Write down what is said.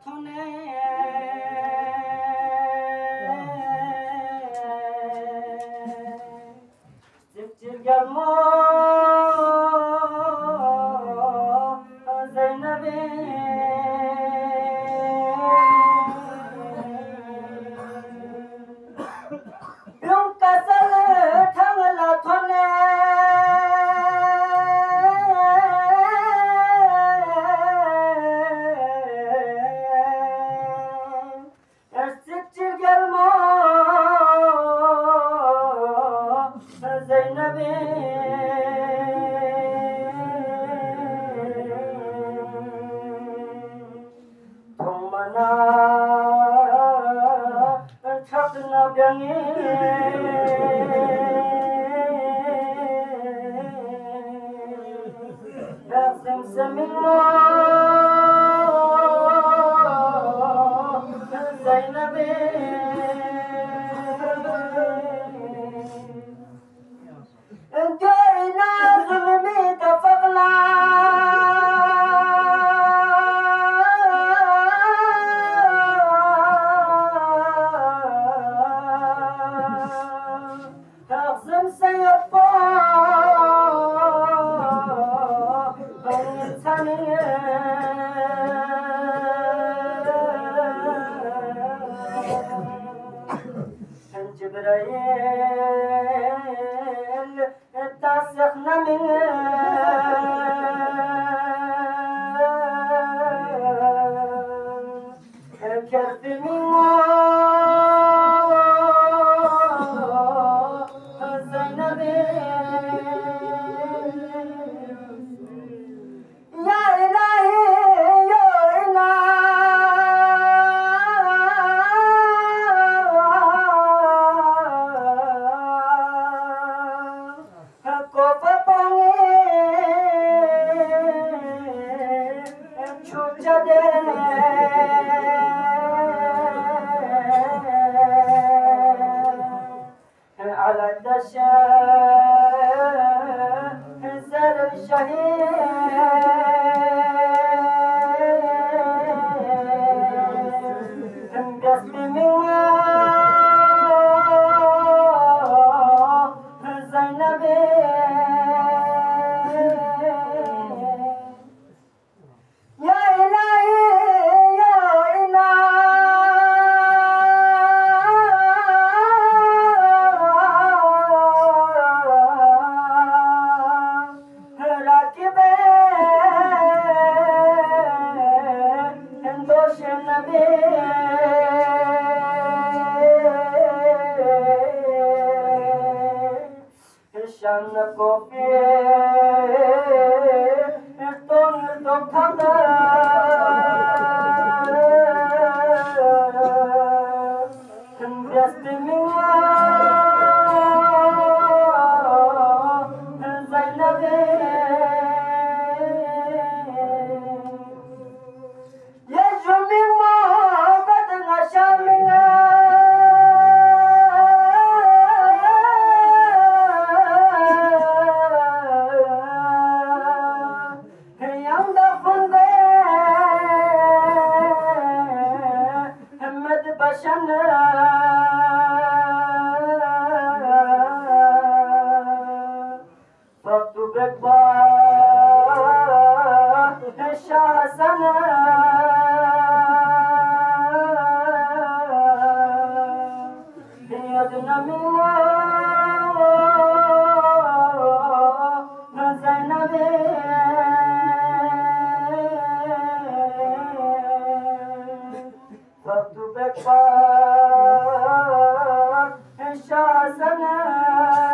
थने Gelmo Zeynep'e Yung kasal thangla thone Ersikçil gelmo Zeynep'e Chakna byangi Yasim semimo Zeynep'e Enjoyna zulmi tafakla Taksim sayappa Saniye Jibril Tasıkhna minge Kerfi mingo Zeynep'e Ya ilahi ya ilah Kofa pange Chuchade على الدشاء زر الشهيد قسم منه زينبي يا إلهي يا إله راكبين دوش النبي شان كوفي تون دوكھندا دست ميوا زينبي يجمي محبت نشامنا Başana Faktu bekba Şahsana Yadına minna Zeynep'e Faktu bekba Şahsana